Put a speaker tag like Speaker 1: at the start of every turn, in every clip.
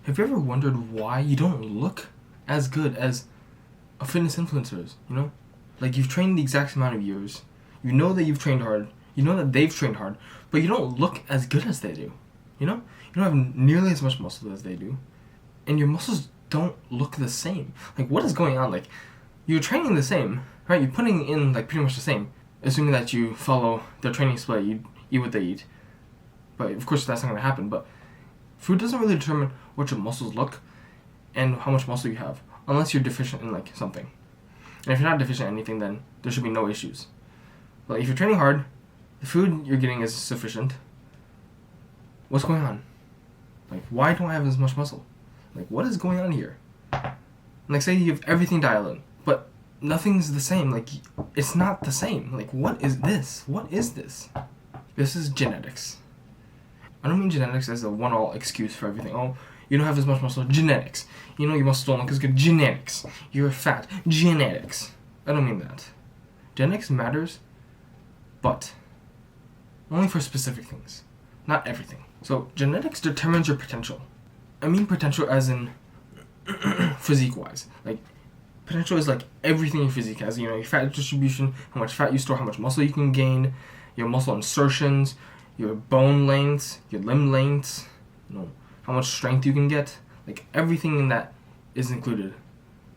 Speaker 1: Have you ever wondered why you don't look as good as a fitness influencer is, you know? Like, you've trained the exact amount of years. You know that you've trained hard. You know that they've trained hard. But you don't look as good as they do, you know? You don't have nearly as much muscle as they do. And your muscles don't look the same. Like, what is going on? Like, you're training the same, right? You're putting in, like, pretty much the same. Assuming that you follow their training split, you eat what they eat. But, of course, that's not going to happen. But food doesn't really determine what your muscles look and how much muscle you have, unless you're deficient in, like, something. And if you're not deficient in anything, then there should be no issues. But if you're training hard, the food you're getting is sufficient. What's going on? Like, why don't I have as much muscle? Like, what is going on here? Like, say you have everything dialed in, but nothing's the same. Like, it's not the same. Like, what is this? What is this? This is genetics. I don't mean genetics as a one-all excuse for everything. Oh, you don't have as much muscle. Genetics. You know your muscles don't look as good. Genetics. You're fat. Genetics. I don't mean that. Genetics matters, but only for specific things. Not everything. So, genetics determines your potential. I mean potential as in physique-wise. Like, potential is like everything your physique has. You know, your fat distribution, how much fat you store, how much muscle you can gain, your muscle insertions, your bone lengths, your limb lengths, you know, how much strength you can get. Like, everything in that is included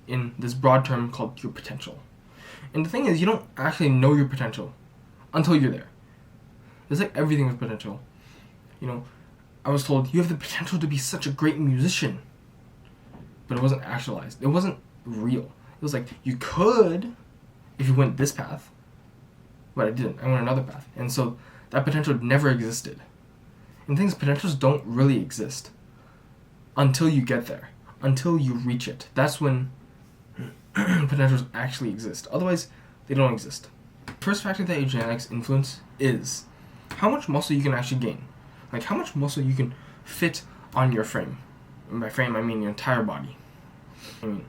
Speaker 1: in this broad term called your potential. And the thing is, you don't actually know your potential until you're there. It's like everything with potential. You know, I was told, you have the potential to be such a great musician. But it wasn't actualized. It wasn't real. It was like, you could if you went this path. But I didn't. I went another path. And so that potential never existed. And things, potentials don't really exist until you get there. Until you reach it. That's when potentials actually exist. Otherwise, they don't exist. First factor that your genetics influence is how much muscle you can actually gain. Like, how much muscle you can fit on your frame. And by frame, I mean your entire body. I mean,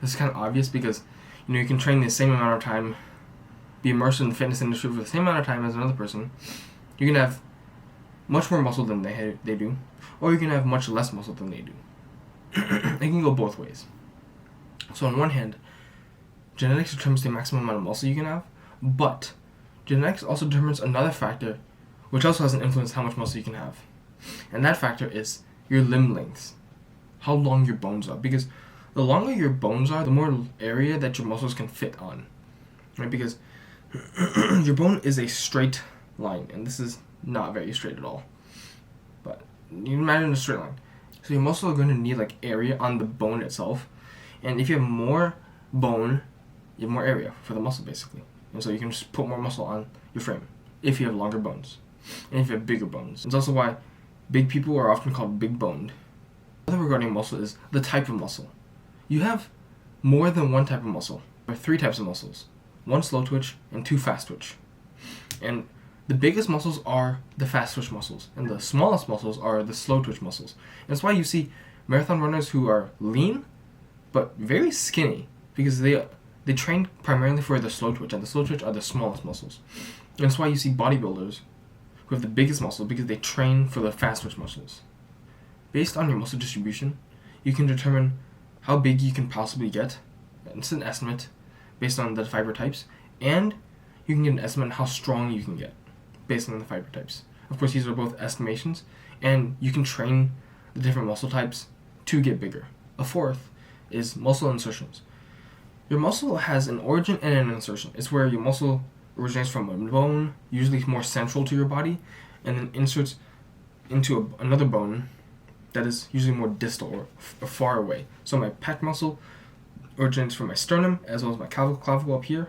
Speaker 1: this is kind of obvious because, you know, you can train the same amount of time, be immersed in the fitness industry for the same amount of time as another person. You can have much more muscle than they do, or you can have much less muscle than they do. It can go both ways. So on one hand, genetics determines the maximum amount of muscle you can have, but genetics also determines another factor, which also has an influence on how much muscle you can have. And that factor is your limb lengths, how long your bones are. Because the longer your bones are, the more area that your muscles can fit on. Right? Because your bone is a straight line, and this is not very straight at all. But you imagine a straight line. So your muscles are going to need like area on the bone itself. And if you have more bone, you have more area for the muscle basically. And so you can just put more muscle on your frame if you have longer bones. And if you have bigger bones. It's also why big people are often called big boned. Another regarding muscle is the type of muscle. You have more than one type of muscle. There are 3 types of muscles. 1 slow twitch and 2 fast twitch. And the biggest muscles are the fast twitch muscles. And the smallest muscles are the slow twitch muscles. And that's why you see marathon runners who are lean but very skinny. Because they train primarily for the slow twitch. And the slow twitch are the smallest muscles. And that's why you see bodybuilders who have the biggest muscle because they train for the fast twitch muscles. Based on your muscle distribution, you can determine how big you can possibly get. It's an estimate based on the fiber types, and you can get an estimate on how strong you can get based on the fiber types. Of course, these are both estimations, and you can train the different muscle types to get bigger. A fourth is muscle insertions. Your muscle has an origin and an insertion. It's where your muscle originates from a bone, usually more central to your body, and then inserts into another bone that is usually more distal or far away. So my pec muscle originates from my sternum as well as my clavicle up here,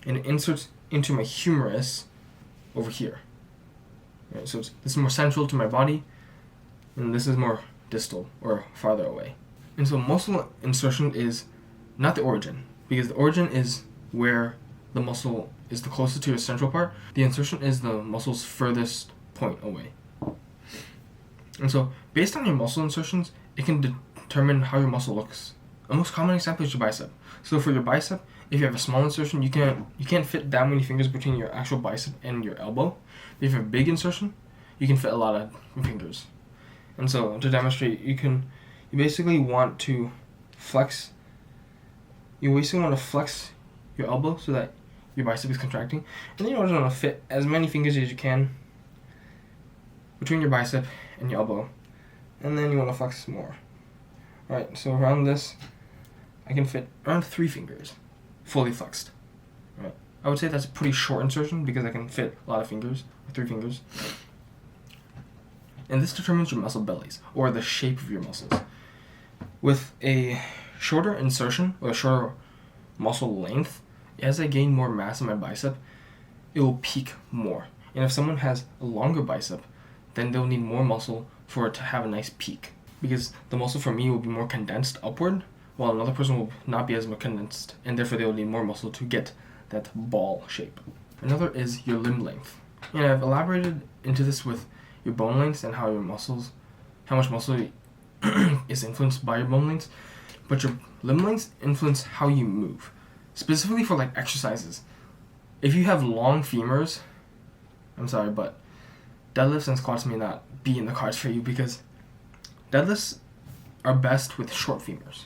Speaker 1: and it inserts into my humerus over here. Right, so this is more central to my body, and this is more distal or farther away. And so muscle insertion is not the origin, because the origin is where the muscle is the closest to your central part. The insertion is the muscle's furthest point away. And so, based on your muscle insertions, it can determine how your muscle looks. A most common example is your bicep. So for your bicep, if you have a small insertion, you can't fit that many fingers between your actual bicep and your elbow. But if you have a big insertion, you can fit a lot of fingers. And so to demonstrate, you basically want to flex. You basically want to flex your elbow so that your bicep is contracting, and then you also want to fit as many fingers as you can between your bicep and your elbow, and then you want to flex more. Alright, so around this, I can fit around 3 fingers, fully flexed. Right. I would say that's a pretty short insertion because I can fit a lot of fingers, 3 fingers. And this determines your muscle bellies, or the shape of your muscles. With a shorter insertion, or a shorter muscle length, as I gain more mass in my bicep, it will peak more. And if someone has a longer bicep, then they'll need more muscle for it to have a nice peak. Because the muscle for me will be more condensed upward, while another person will not be as much condensed, and therefore they will need more muscle to get that ball shape. Another is your limb length. And I've elaborated into this with your bone lengths and how much muscle is influenced by your bone lengths. But your limb lengths influence how you move. Specifically for like exercises. If you have long femurs, I'm sorry, but deadlifts and squats may not be in the cards for you because deadlifts are best with short femurs.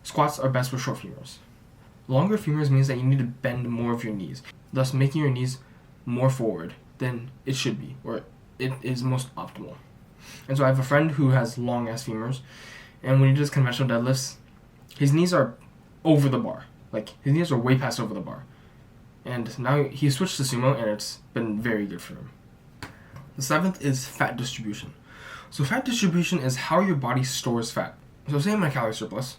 Speaker 1: Squats are best with short femurs. Longer femurs means that you need to bend more of your knees, thus making your knees more forward than it should be, or it is most optimal. And so I have a friend who has long ass femurs, and when he does conventional deadlifts, his knees are over the bar. Like, his knees are way past over the bar. And now he switched to sumo, and it's been very good for him. The 7th is fat distribution. So fat distribution is how your body stores fat. So say I'm in a calorie surplus.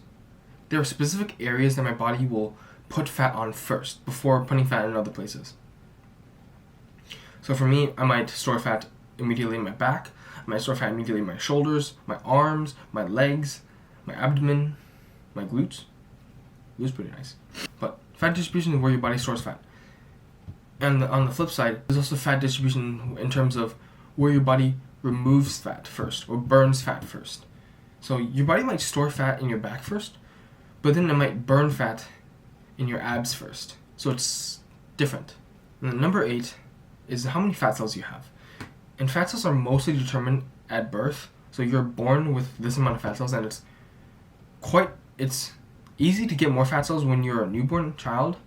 Speaker 1: There are specific areas that my body will put fat on first before putting fat in other places. So for me, I might store fat immediately in my back. I might store fat immediately in my shoulders, my arms, my legs, my abdomen, my glutes. It was pretty nice. But fat distribution is where your body stores fat. And on the flip side, there's also fat distribution in terms of where your body removes fat first or burns fat first. So your body might store fat in your back first, but then it might burn fat in your abs first. So it's different. And then number 8 is how many fat cells you have. And fat cells are mostly determined at birth. So you're born with this amount of fat cells, and it's easy to get more fat cells when you're a newborn child,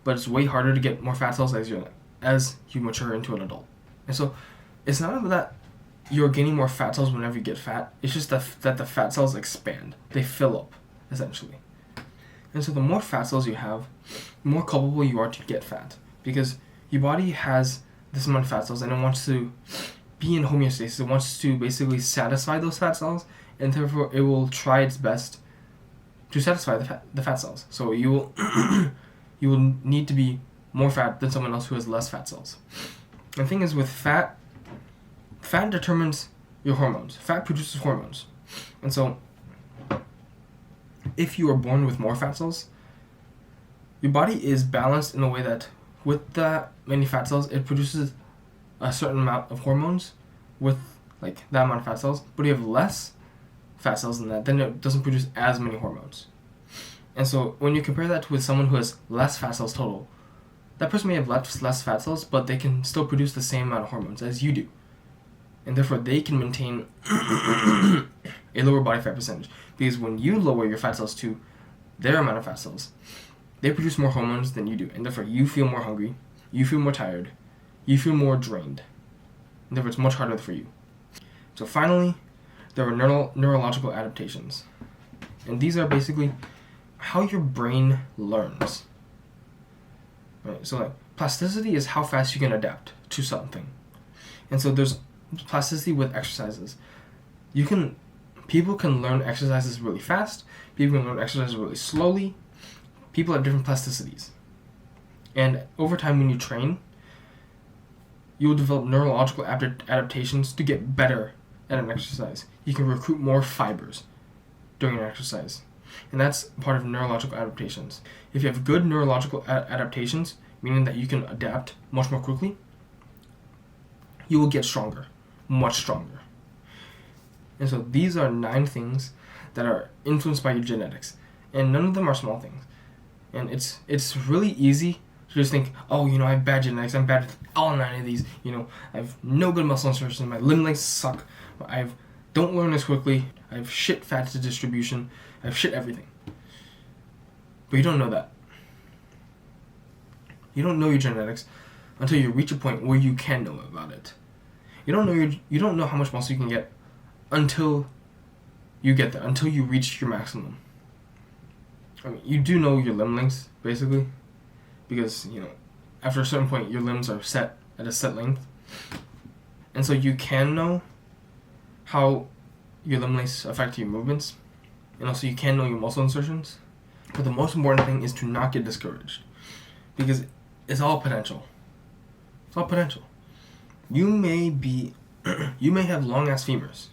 Speaker 1: but it's way harder to get more fat cells as you mature into an adult. And so it's not that you're gaining more fat cells whenever you get fat. It's just that the fat cells expand. They fill up, essentially. And so the more fat cells you have, the more culpable you are to get fat. Because your body has this amount of fat cells, and it wants to be in homeostasis. It wants to basically satisfy those fat cells, and therefore it will try its best to satisfy the fat cells. So you will you will need to be more fat than someone else who has less fat cells. And the thing is, with fat determines your hormones. Fat produces hormones. And so if you are born with more fat cells, your body is balanced in a way that with that many fat cells, it produces a certain amount of hormones with like that amount of fat cells. But if you have less fat cells than that, then it doesn't produce as many hormones. And so when you compare that with someone who has less fat cells total, that person may have less fat cells, but they can still produce the same amount of hormones as you do. And therefore they can maintain a lower body fat percentage. Because when you lower your fat cells to their amount of fat cells, they produce more hormones than you do. And therefore you feel more hungry, you feel more tired, you feel more drained. And therefore it's much harder for you. So finally, there are neurological adaptations. And these are basically how your brain learns. Right? So like plasticity is how fast you can adapt to something. And so there's plasticity with exercises. People can learn exercises really fast. People can learn exercises really slowly. People have different plasticities. And over time when you train, you will develop neurological adaptations to get better at an exercise. You can recruit more fibers during an exercise. And that's part of neurological adaptations. If you have good neurological adaptations, meaning that you can adapt much more quickly, you will get stronger, much stronger. And so these are 9 things that are influenced by your genetics. And none of them are small things. And it's really easy to just think, oh, I have bad genetics, I'm bad at all 9 of these, I have no good muscle insertion, my limb lengths suck, I have don't learn as quickly. I have shit fat distribution. I have shit everything. But you don't know that. You don't know your genetics until you reach a point where you can know about it. You don't know how much muscle you can get until you get there, until you reach your maximum. I mean, you do know your limb lengths, basically, because, after a certain point, your limbs are set at a set length. And so you can know how your limb lengths affect your movements, and also you can know your muscle insertions. But the most important thing is to not get discouraged, because it's all potential. It's all potential. You may have long ass femurs,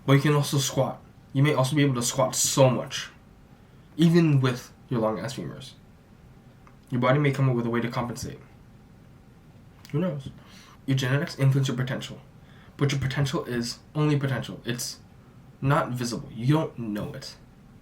Speaker 1: but you can also squat. You may also be able to squat so much, even with your long ass femurs. Your body may come up with a way to compensate. Who knows? Your genetics influence your potential, but your potential is only potential. It's not visible. You don't know it.